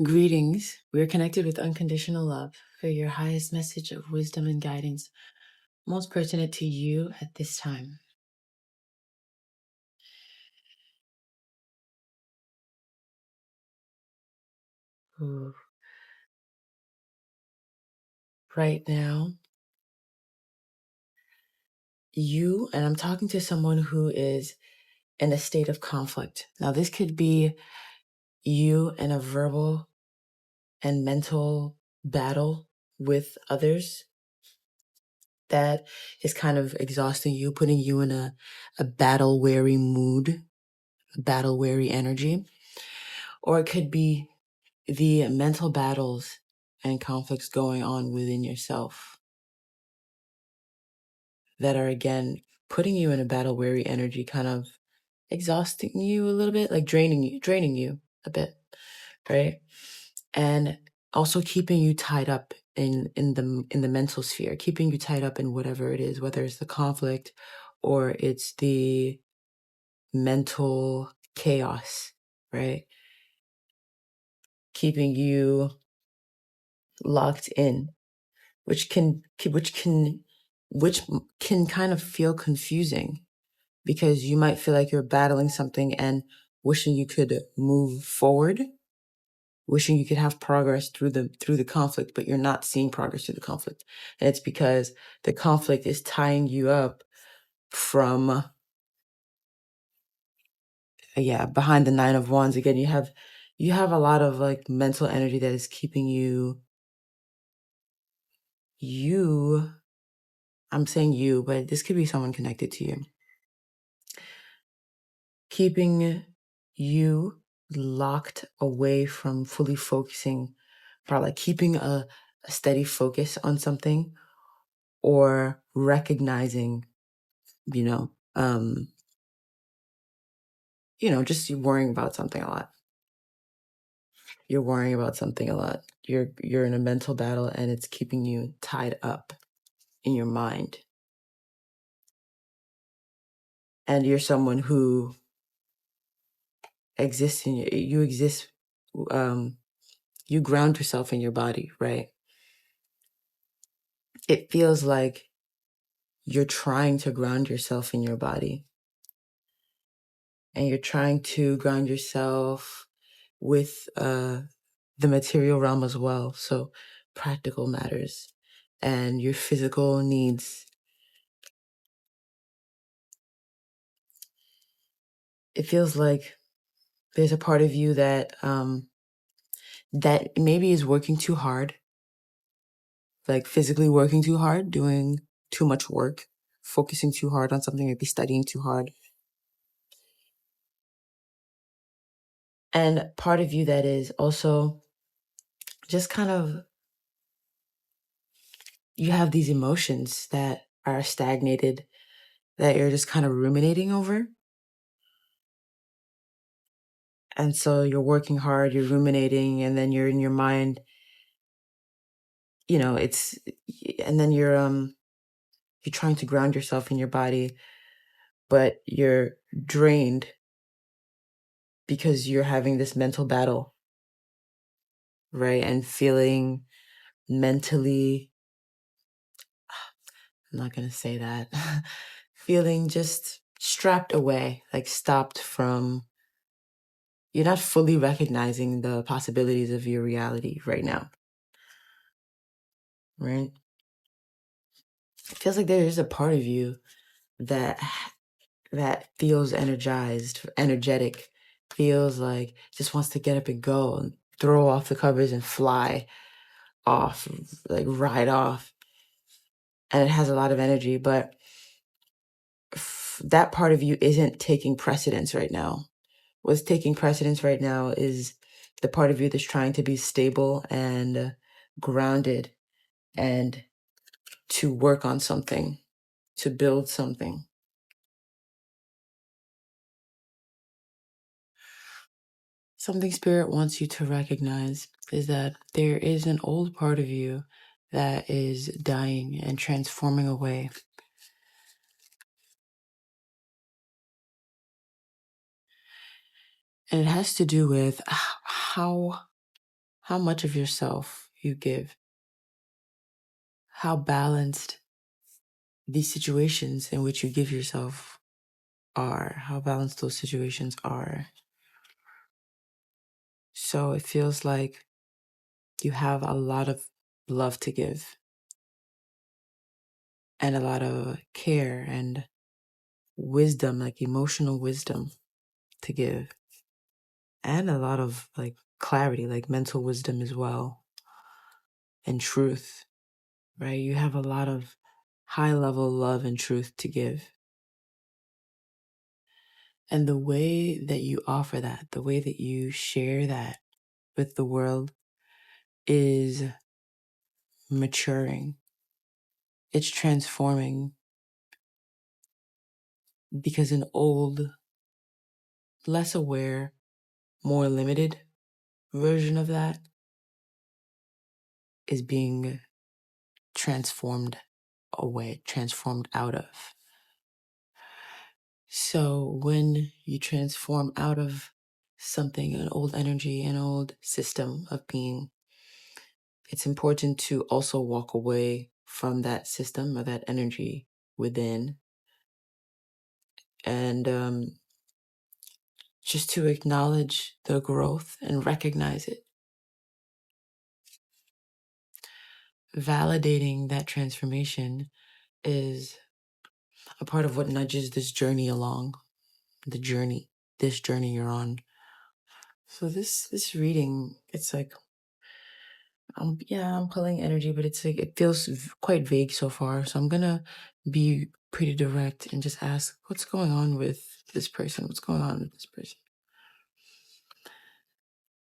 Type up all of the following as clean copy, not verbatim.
Greetings. We're connected with unconditional love for your highest message of wisdom and guidance, most pertinent to you at this time. Ooh. Right now, and I'm talking to someone who is in a state of conflict. Now, this could be you in a verbal and mental battle with others that is kind of exhausting you, putting you in a battle weary mood, battle weary energy. Or it could be the mental battles and conflicts going on within yourself that are, again, putting you in a battle weary energy, kind of exhausting you a little bit, like draining you a bit, right? And also keeping you tied up in the mental sphere, keeping you tied up in whatever it is, whether it's the conflict or it's the mental chaos, right? Keeping you locked in, which can kind of feel confusing because you might feel like you're battling something and wishing you could move forward, wishing you could have progress through the conflict, but you're not seeing progress through the conflict. And it's because the conflict is tying you up from behind the Nine of Wands. Again, you have a lot of like mental energy that is keeping you I'm saying you, but this could be someone connected to you, keeping you locked away from fully focusing, or like keeping a steady focus on something, or recognizing, you know, um, just you worrying about something a lot. You're worrying about something a lot. You're in a mental battle and it's keeping you tied up in your mind. And you're someone who exists you exist, you ground yourself in your body, right? It feels like you're trying to ground yourself in your body, and you're trying to ground yourself with the material realm as well. So practical matters and your physical needs. It feels like there's a part of you that maybe is working too hard, like physically working too hard, doing too much work, focusing too hard on something, maybe studying too hard. And part of you that is also just kind of, you have these emotions that are stagnated, that you're just kind of ruminating over. And so you're working hard, you're ruminating, and then you're in your mind, it's, and then you're trying to ground yourself in your body, but you're drained because you're having this mental battle, right? And feeling mentally, I'm not going to say that, feeling just strapped away, like stopped from, you're not fully recognizing the possibilities of your reality right now, right? It feels like there is a part of you that feels energetic, feels like just wants to get up and go and throw off the covers and fly off, like ride off. And it has a lot of energy, but that part of you isn't taking precedence right now. What's taking precedence right now is the part of you that's trying to be stable and grounded and to work on something, to build something. Something Spirit wants you to recognize is that there is an old part of you that is dying and transforming away. And it has to do with how how much of yourself you give, how balanced these situations in which you give yourself are, how balanced those situations are. So it feels like you have a lot of love to give and a lot of care and wisdom, like emotional wisdom to give, and a lot of like clarity, like mental wisdom as well, and truth, right? You have a lot of high level love and truth to give. And the way that you offer that, the way that you share that with the world is maturing. It's transforming, because an old, less aware, more limited version of that is being transformed away, transformed out of. So when you transform out of something, an old energy, an old system of being, it's important to also walk away from that system or that energy within, and just to acknowledge the growth and recognize it. Validating that transformation is a part of what nudges this journey along, this journey you're on. So this reading, it's like, I'm pulling energy, but it's like, it feels quite vague so far. So I'm gonna be pretty direct and just ask, what's going on with this person? What's going on with this person?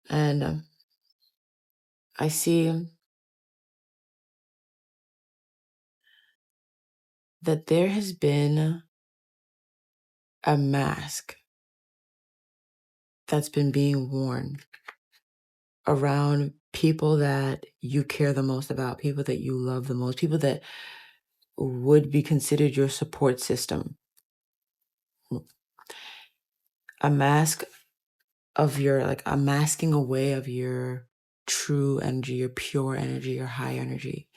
And I see that there has been a mask that's been being worn around people that you care the most about, people that you love the most, people that would be considered your support system. A mask of your, like a masking away of your true energy, your pure energy, your high energy.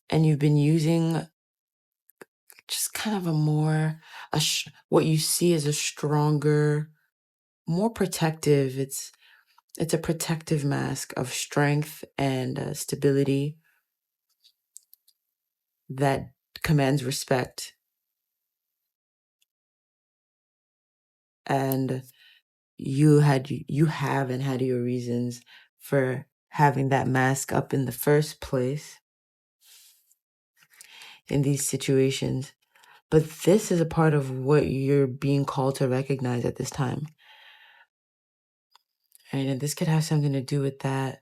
And you've been using just kind of what you see as a stronger, more protective. It's a protective mask of strength and stability that commands respect. And you have and had your reasons for having that mask up in the first place in these situations. But this is a part of what you're being called to recognize at this time. And this could have something to do with that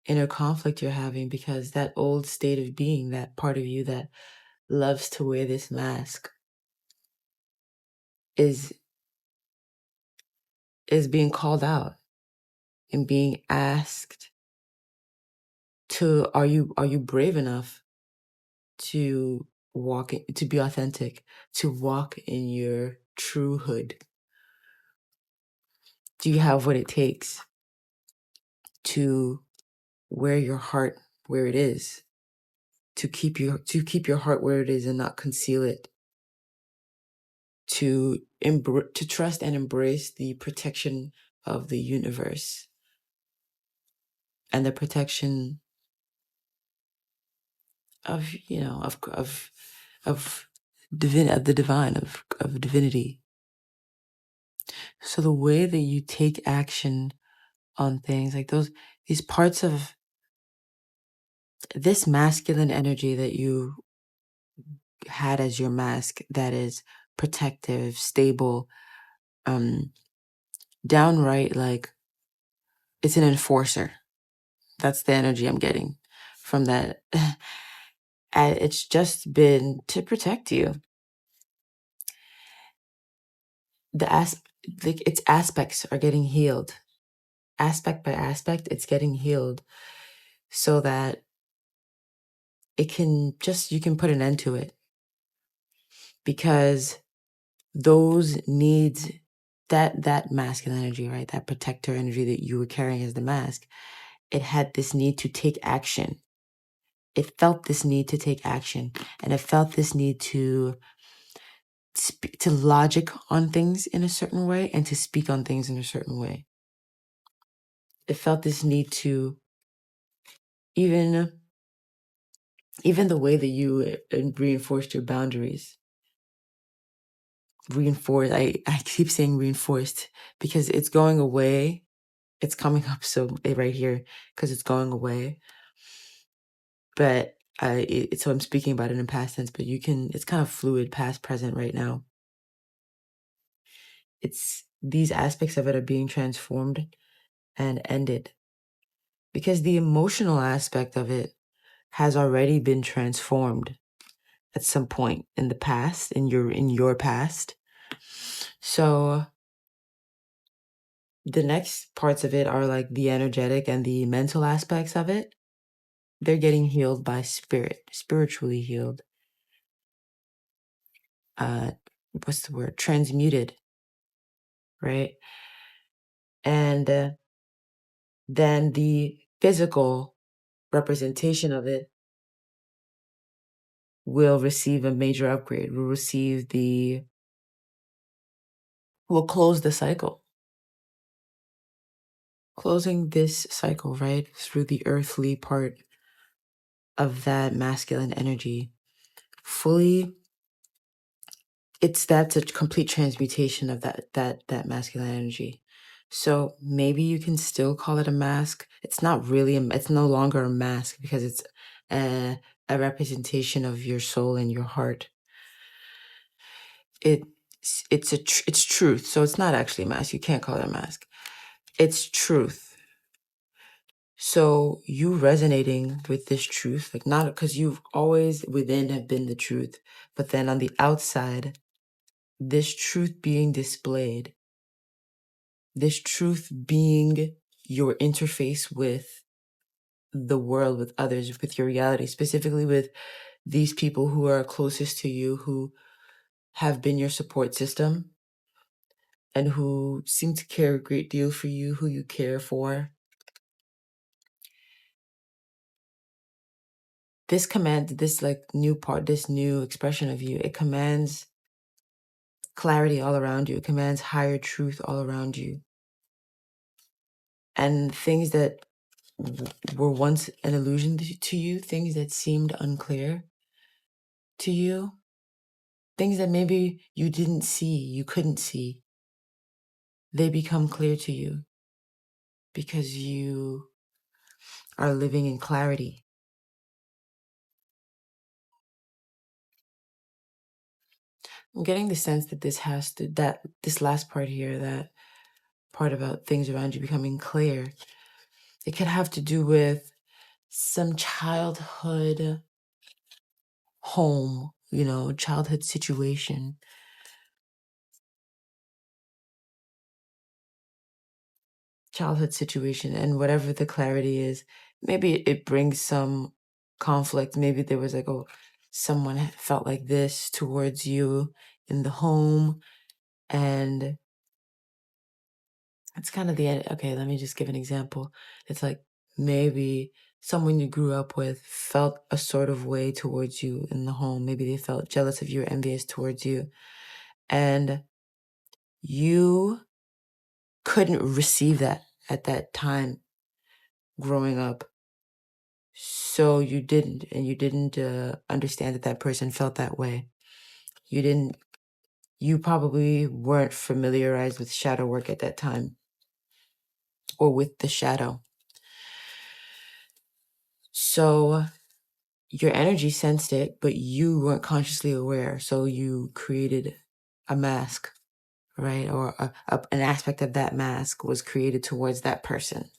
inner conflict you're having, because that old state of being, that part of you that loves to wear this mask, is being called out and being asked to, are you brave enough to to be authentic, to walk in your truehood? Do you have what it takes to wear your heart where it is, to keep your heart where it is and not conceal it, to trust and embrace the protection of the universe and the protection of, of the divine, of divinity. So the way that you take action on things like these parts of this masculine energy that you had as your mask, that is protective, stable, downright, like it's an enforcer. That's the energy I'm getting from that. And it's just been to protect you. Its aspects are getting healed. Aspect by aspect, it's getting healed so that you can put an end to it. Because those needs, that masculine energy, right? That protector energy that you were carrying as the mask, it had this need to take action. It felt this need to take action, and it felt this need to logic on things in a certain way and to speak on things in a certain way. It felt this need to even the way that you reinforced your boundaries. Reinforced. I keep saying reinforced because it's going away. It's coming up so right here because it's going away. But so I'm speaking about it in past tense, but it's kind of fluid, past, present right now. It's these aspects of it are being transformed and ended because the emotional aspect of it has already been transformed at some point in the past, in your past. So the next parts of it are like the energetic and the mental aspects of it. They're getting healed by spirit, spiritually healed. What's the word? Transmuted, right? And then the physical representation of it will receive a major upgrade. Will close the cycle. Closing this cycle, right, through the earthly part of that masculine energy. Fully, that's a complete transmutation of that masculine energy. So maybe you can still call it a mask. It's not really, it's no longer a mask because it's a representation of your soul and your heart. It's truth. So it's not actually a mask. You can't call it a mask. It's truth. So you resonating with this truth, like not because you've always within have been the truth, but then on the outside, this truth being displayed, this truth being your interface with the world, with others, with your reality, specifically with these people who are closest to you, who have been your support system and who seem to care a great deal for you, who you care for. This this new expression of you, it commands clarity all around you. It commands higher truth all around you. And things that were once an illusion to you, things that seemed unclear to you, things that maybe you didn't see, you couldn't see, they become clear to you because you are living in clarity. I'm getting the sense that this last part here, that part about things around you becoming clear, it could have to do with some childhood home, childhood situation. And whatever the clarity is, maybe it brings some conflict. Maybe there was someone felt like this towards you in the home, and it's kind of the end. Okay, let me just give an example. It's like maybe someone you grew up with felt a sort of way towards you in the home. Maybe they felt jealous of you or envious towards you, and you couldn't receive that at that time growing up. So you didn't understand that person felt that way. You probably weren't familiarized with shadow work at that time or with the shadow. So your energy sensed it, but you weren't consciously aware. So you created a mask, right? Or an aspect of that mask was created towards that person.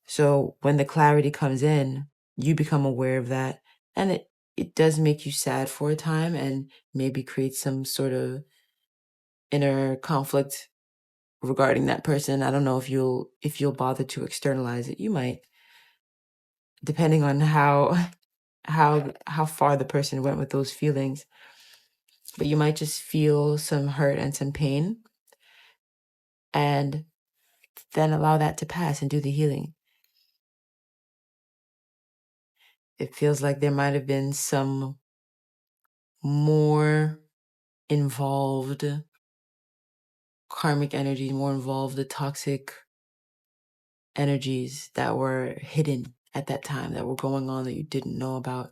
So when the clarity comes in, you become aware of that. And it does make you sad for a time and maybe create some sort of inner conflict regarding that person. I don't know if you'll bother to externalize it. You might, depending on how far the person went with those feelings. But you might just feel some hurt and some pain. And then allow that to pass and do the healing. It feels like there might have been some more involved karmic energies, more involved the toxic energies that were hidden at that time, that were going on that you didn't know about.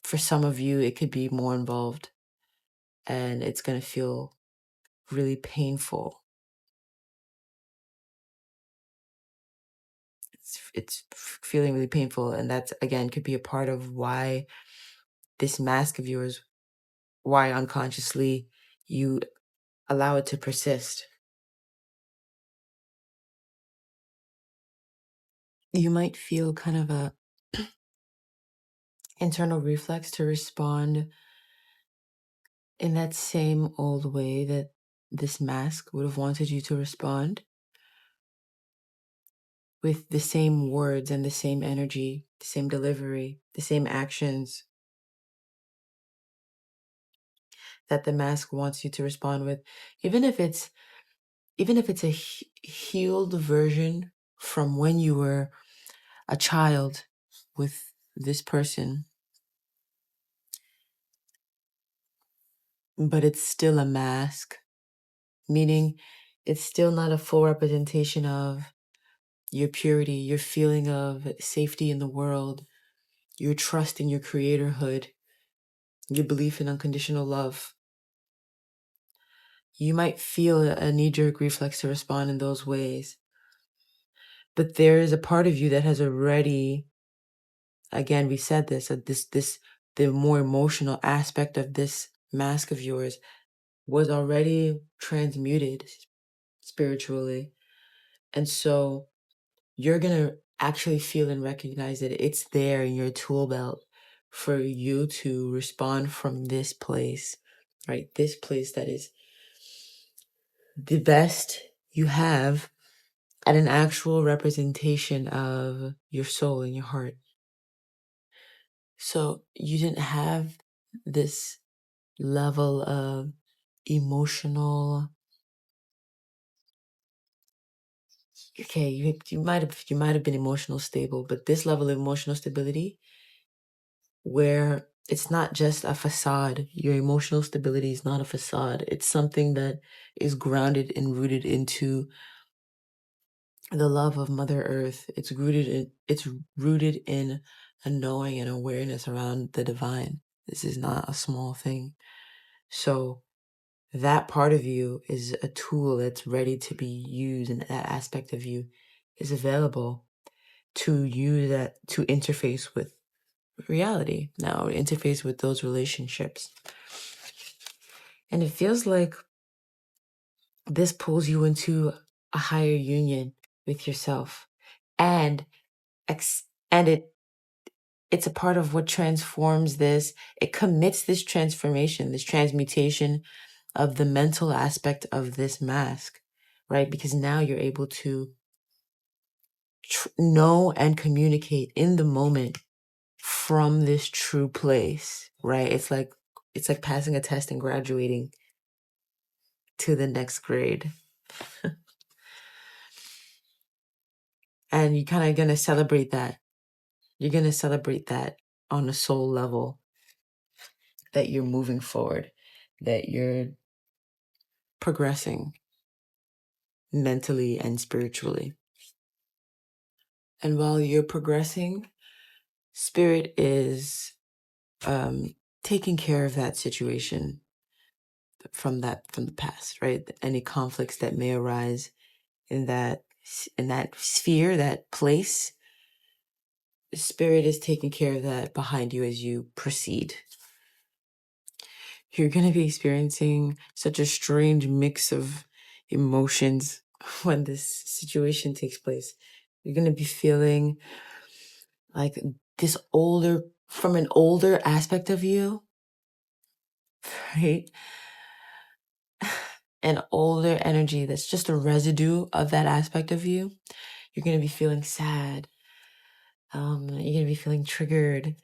For some of you, it could be more involved, and it's going to feel really painful. It's feeling really painful, and that's, again, could be a part of why this mask of yours, why unconsciously you allow it to persist. You might feel kind of a internal reflex to respond in that same old way that this mask would have wanted you to respond, with the same words and the same energy, the same delivery, the same actions that the mask wants you to respond with, even if it's a healed version from when you were a child with this person, but it's still a mask, meaning it's still not a full representation of your purity, your feeling of safety in the world, your trust in your creatorhood, your belief in unconditional love. You might feel a knee-jerk reflex to respond in those ways. But there is a part of you that has already, again, we said this, the more emotional aspect of this mask of yours was already transmuted spiritually. And so you're going to actually feel and recognize that it's there in your tool belt for you to respond from this place, right? This place that is the best you have at an actual representation of your soul and your heart. So you didn't have this level of emotional, okay, you might have been emotional stable, but this level of emotional stability where it's not just a facade. Your emotional stability is not a facade. It's something that is grounded and rooted into the love of Mother Earth. It's rooted in a knowing and awareness around the divine. This is not a small thing. So that part of you is a tool that's ready to be used, and that aspect of you is available to use that to interface with reality now, interface with those relationships. And it feels like this pulls you into a higher union with yourself, and it's a part of what transforms this. It commits this transformation, this transmutation of the mental aspect of this mask, right? Because now you're able to know and communicate in the moment from this true place, right? It's like passing a test and graduating to the next grade. And you kind of going to celebrate that. You're going to celebrate that on a soul level, that you're moving forward, that you're progressing mentally and spiritually. And while you're progressing, Spirit is taking care of that situation from the past, right? Any conflicts that may arise in that sphere, that place, Spirit is taking care of that behind you as you proceed. You're going to be experiencing such a strange mix of emotions when this situation takes place. You're going to be feeling like from an older aspect of you, right? An older energy that's just a residue of that aspect of you. You're going to be feeling sad. You're going to be feeling triggered.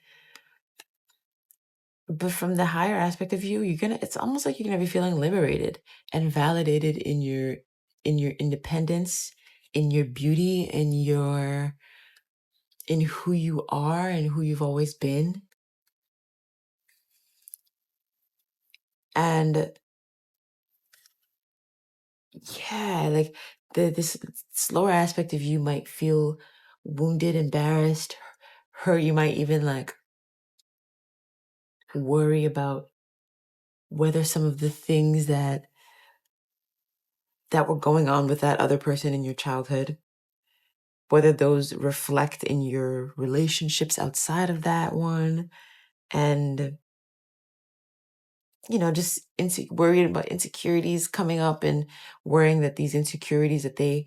But from the higher aspect of you, it's almost like you're going to be feeling liberated and validated in your independence, in your beauty, in who you are and who you've always been. And yeah, like this slower aspect of you might feel wounded, embarrassed, hurt. You might even like worry about whether some of the things that were going on with that other person in your childhood, whether those reflect in your relationships outside of that one. And just worried about insecurities coming up and worrying that these insecurities that they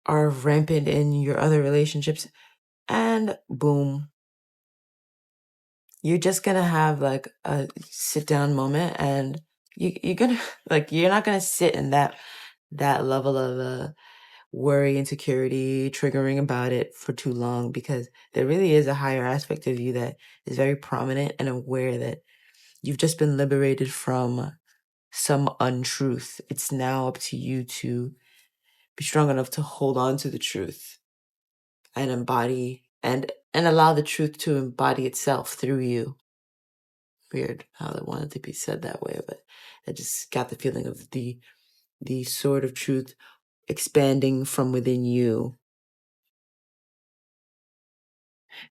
are rampant in your other relationships. And boom, you're just gonna have like a sit down moment, and you're gonna like, you're not gonna sit in that level of worry, insecurity, triggering about it for too long, because there really is a higher aspect of you that is very prominent and aware that you've just been liberated from some untruth. It's now up to you to be strong enough to hold on to the truth and embody and allow the truth to embody itself through you. Weird how I wanted to be said that way, but I just got the feeling of the sword of truth expanding from within you.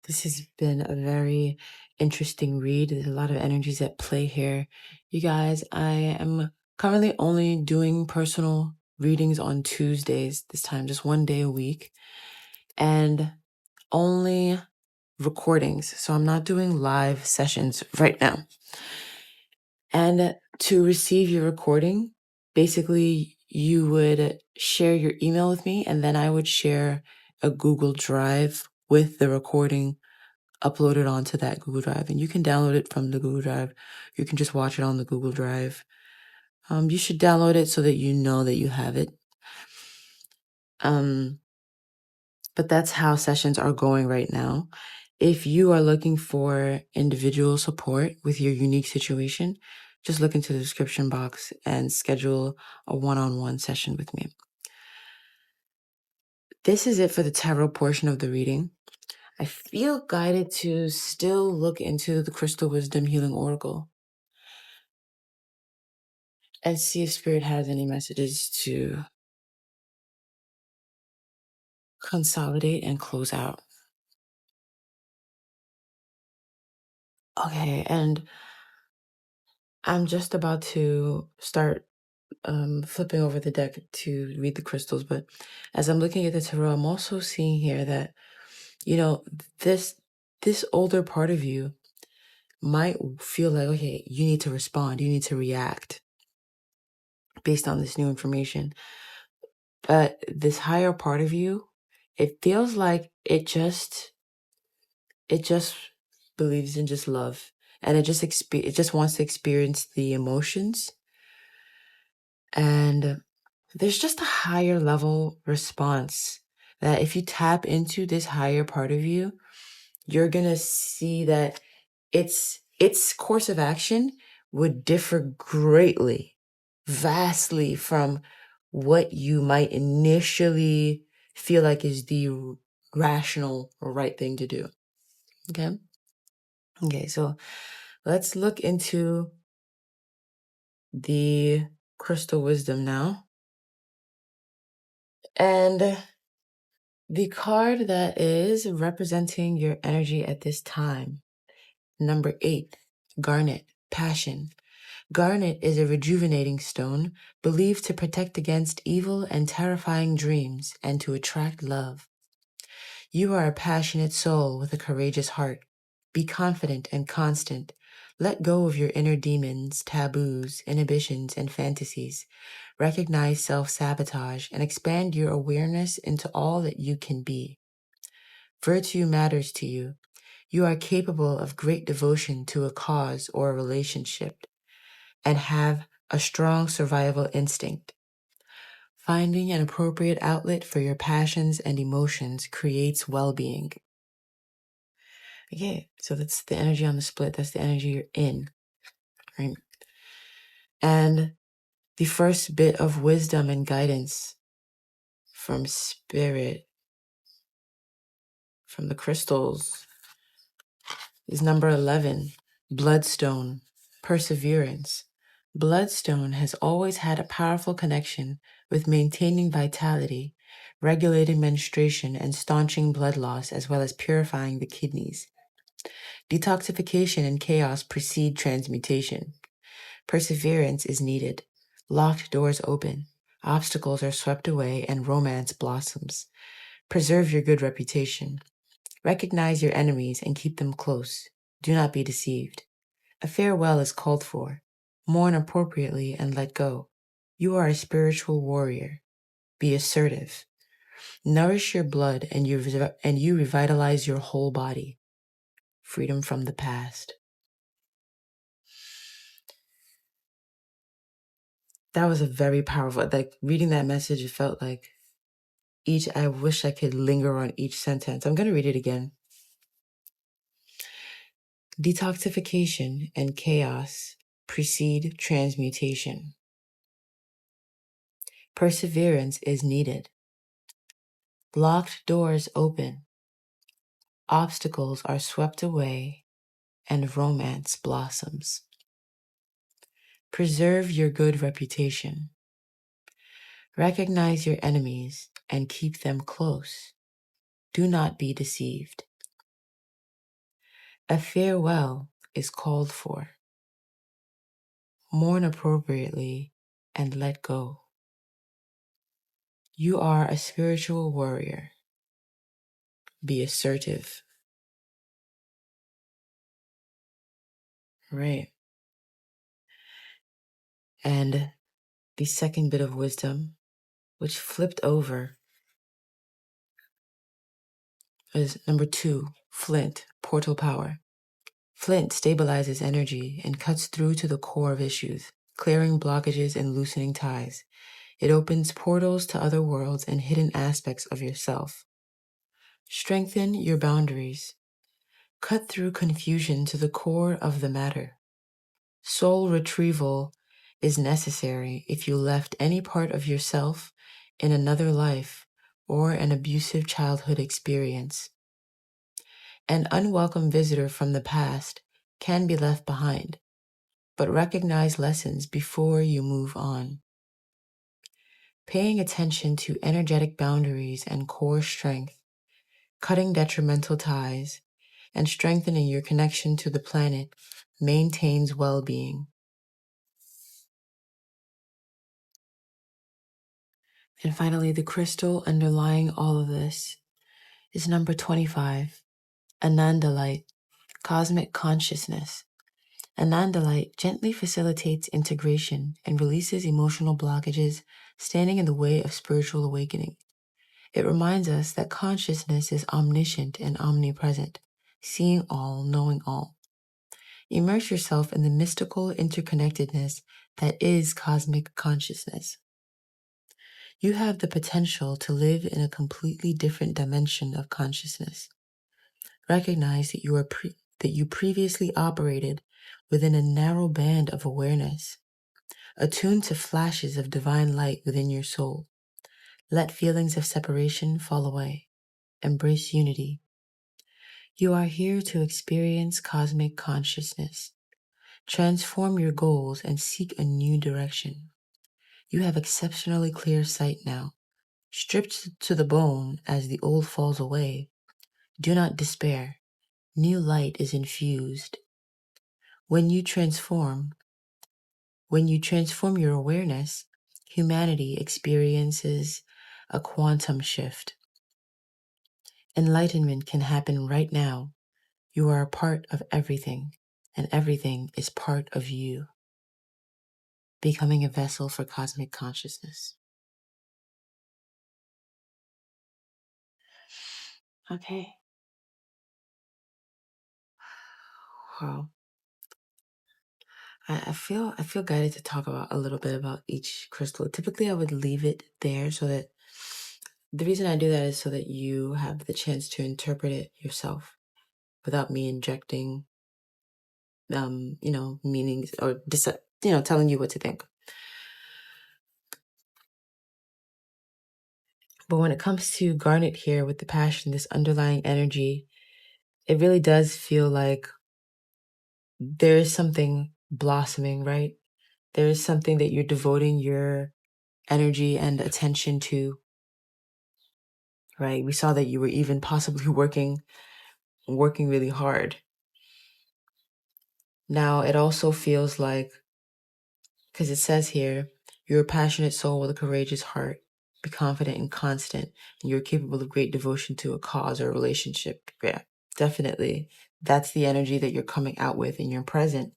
This has been a very interesting read. There's a lot of energies at play here. You guys, I am currently only doing personal readings on Tuesdays this time, just one day a week, and only recordings. So I'm not doing live sessions right now. And to receive your recording, basically you would share your email with me, and then I would share a Google Drive with the recording uploaded onto that Google Drive. And you can download it from the Google Drive. You can just watch it on the Google Drive. You should download it so that you know that you have it. But that's how sessions are going right now. If you are looking for individual support with your unique situation, just look into the description box and schedule a one-on-one session with me. This is it for the tarot portion of the reading. I feel guided to still look into the Crystal Wisdom Healing Oracle and see if Spirit has any messages to consolidate and close out. Okay, and I'm just about to start flipping over the deck to read the crystals, but as I'm looking at the tarot, I'm also seeing here that, this older part of you might feel like, okay, you need to respond, you need to react based on this new information. But this higher part of you, it feels like it just believes in just love, and it just wants to experience the emotions. And there's just a higher level response that if you tap into this higher part of you, you're going to see that its course of action would differ greatly, vastly from what you might initially feel like is the rational or right thing to do. Okay, so let's look into the crystal wisdom now. And the card that is representing your energy at this time, number 8, garnet, passion. Garnet is a rejuvenating stone believed to protect against evil and terrifying dreams and to attract love. You are a passionate soul with a courageous heart. Be confident and constant. Let go of your inner demons, taboos, inhibitions, and fantasies. Recognize self-sabotage and expand your awareness into all that you can be. Virtue matters to you. You are capable of great devotion to a cause or a relationship and have a strong survival instinct. Finding an appropriate outlet for your passions and emotions creates well-being. Okay, so that's the energy on the split. That's the energy you're in, right? And the first bit of wisdom and guidance from spirit, from the crystals, is number 11, bloodstone, perseverance. Bloodstone has always had a powerful connection with maintaining vitality, regulating menstruation, and staunching blood loss, as well as purifying the kidneys. Detoxification and chaos precede transmutation. Perseverance is needed. Locked doors open. Obstacles are swept away and romance blossoms. Preserve your good reputation. Recognize your enemies and keep them close. Do not be deceived. A farewell is called for. Mourn appropriately and let go. You are a spiritual warrior. Be assertive. Nourish your blood and you revitalize your whole body. Freedom from the past. That was a very powerful, like reading that message, it felt like I wish I could linger on each sentence. I'm going to read it again. Detoxification and chaos precede transmutation. Perseverance is needed. Locked doors open. Obstacles are swept away and romance blossoms. Preserve your good reputation. Recognize your enemies and keep them close. Do not be deceived. A farewell is called for. Mourn appropriately and let go. You are a spiritual warrior. Be assertive. Right. And the second bit of wisdom, which flipped over, is number 2, flint, portal power. Flint stabilizes energy and cuts through to the core of issues, clearing blockages and loosening ties. It opens portals to other worlds and hidden aspects of yourself. Strengthen your boundaries. Cut through confusion to the core of the matter. Soul retrieval is necessary if you left any part of yourself in another life or an abusive childhood experience. An unwelcome visitor from the past can be left behind, but recognize lessons before you move on. Paying attention to energetic boundaries and core strength, cutting detrimental ties, and strengthening your connection to the planet maintains well-being. And finally, the crystal underlying all of this is number 25, Anandalite, cosmic consciousness. Anandalite gently facilitates integration and releases emotional blockages standing in the way of spiritual awakening. It reminds us that consciousness is omniscient and omnipresent, seeing all, knowing all. Immerse yourself in the mystical interconnectedness that is cosmic consciousness. You have the potential to live in a completely different dimension of consciousness. Recognize that you previously operated within a narrow band of awareness, attuned to flashes of divine light within your soul. Let feelings of separation fall away. Embrace unity. You are here to experience cosmic consciousness. Transform your goals and seek a new direction. You have exceptionally clear sight now. Stripped to the bone as the old falls away, do not despair. New light is infused. When you transform your awareness, humanity experiences a quantum shift. Enlightenment can happen right now. You are a part of everything, and everything is part of you. Becoming a vessel for cosmic consciousness. Okay. Wow. I feel guided to talk about a little bit about each crystal. Typically, I would leave it there so that the reason I do that is so that you have the chance to interpret it yourself without me injecting, meanings or telling you what to think. But when it comes to Garnet here with the passion, this underlying energy, it really does feel like there is something blossoming, right? There is something that you're devoting your energy and attention to, right? We saw that you were even possibly working really hard. Now, it also feels like, because it says here, you're a passionate soul with a courageous heart. Be confident and constant, and you're capable of great devotion to a cause or a relationship. Yeah, definitely. That's the energy that you're coming out with in your present.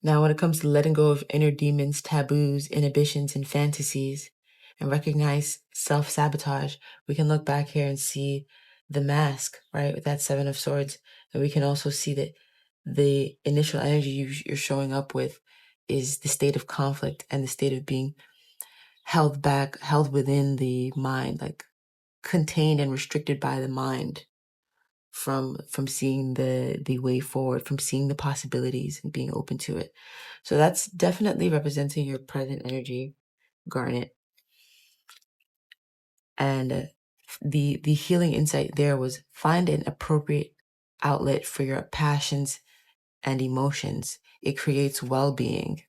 Now, when it comes to letting go of inner demons, taboos, inhibitions, and fantasies, and recognize self-sabotage, we can look back here and see the mask, right, with that Seven of Swords. And we can also see that the initial energy you're showing up with is the state of conflict and the state of being held back, held within the mind, like contained and restricted by the mind from seeing the way forward, from seeing the possibilities and being open to it. So that's definitely representing your present energy, Garnet. And the healing insight there was find an appropriate outlet for your passions and emotions. It creates well-being.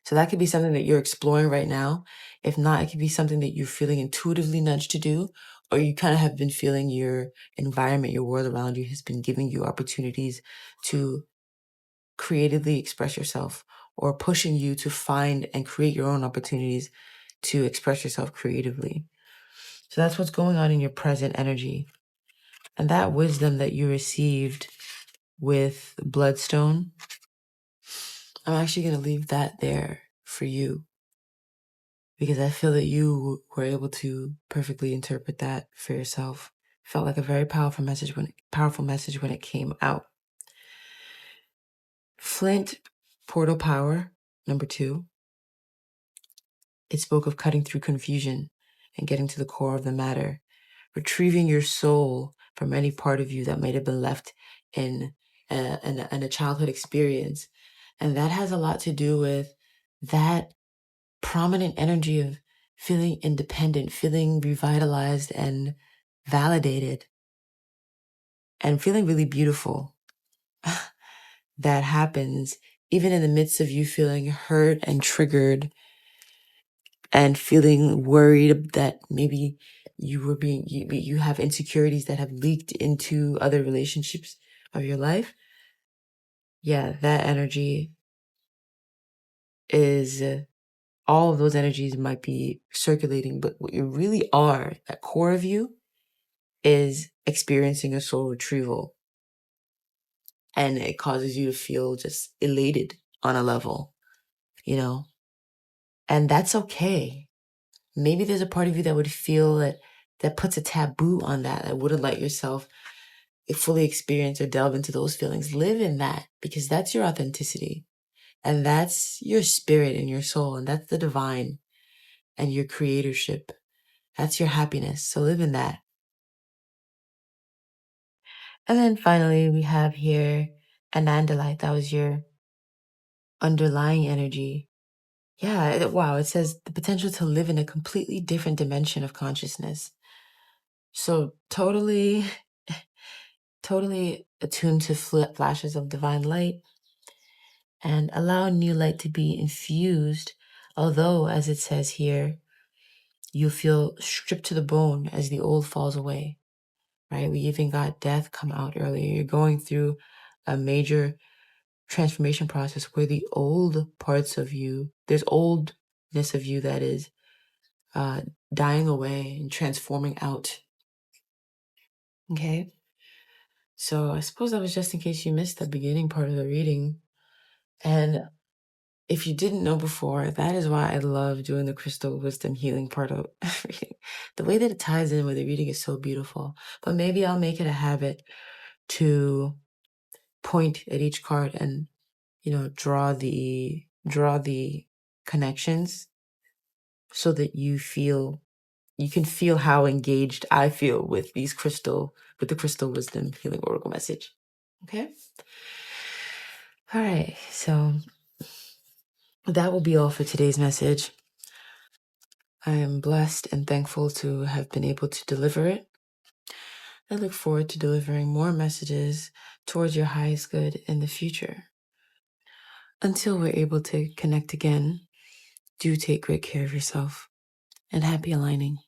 So that could be something that you're exploring right now. If not, it could be something that you're feeling intuitively nudged to do, or you kind of have been feeling your environment, your world around you has been giving you opportunities to creatively express yourself, or pushing you to find and create your own opportunities to express yourself creatively. So that's what's going on in your present energy. And that wisdom that you received with Bloodstone, I'm actually going to leave that there for you, because I feel that you were able to perfectly interpret that for yourself. Felt like a very powerful message when it came out. Flint Portal Power, number 2. It spoke of cutting through confusion and getting to the core of the matter, retrieving your soul from any part of you that might have been left in a childhood experience. And that has a lot to do with that prominent energy of feeling independent, feeling revitalized and validated, and feeling really beautiful. That happens even in the midst of you feeling hurt and triggered and feeling worried that maybe you have insecurities that have leaked into other relationships of your life. Yeah, that energy is all of those energies might be circulating, but what you really are, that core of you, is experiencing a soul retrieval. And it causes you to feel just elated on a level, you know? And that's okay. Maybe there's a part of you that would feel that puts a taboo on that wouldn't let yourself fully experience or delve into those feelings. Live in that, because that's your authenticity. And that's your spirit and your soul. And that's the divine and your creatorship. That's your happiness. So live in that. And then finally, we have here Anandalite. That was your underlying energy. Yeah, wow. It says the potential to live in a completely different dimension of consciousness. So totally attuned to flashes of divine light, and allow new light to be infused. Although, as it says here, you feel stripped to the bone as the old falls away, right? We even got death come out earlier. You're going through a major transformation process where the old parts of you, there's oldness of you that is dying away and transforming out. Okay? So I suppose that was just in case you missed the beginning part of the reading. And if you didn't know before, that is why I love doing the crystal wisdom healing part of reading. The way that it ties in with the reading is so beautiful. But maybe I'll make it a habit to point at each card and, draw the connections, so that you can feel how engaged I feel with the crystal wisdom healing oracle message. Okay? All right. So that will be all for today's message. I am blessed and thankful to have been able to deliver it. I look forward to delivering more messages towards your highest good in the future. Until we're able to connect again, do take great care of yourself and happy aligning.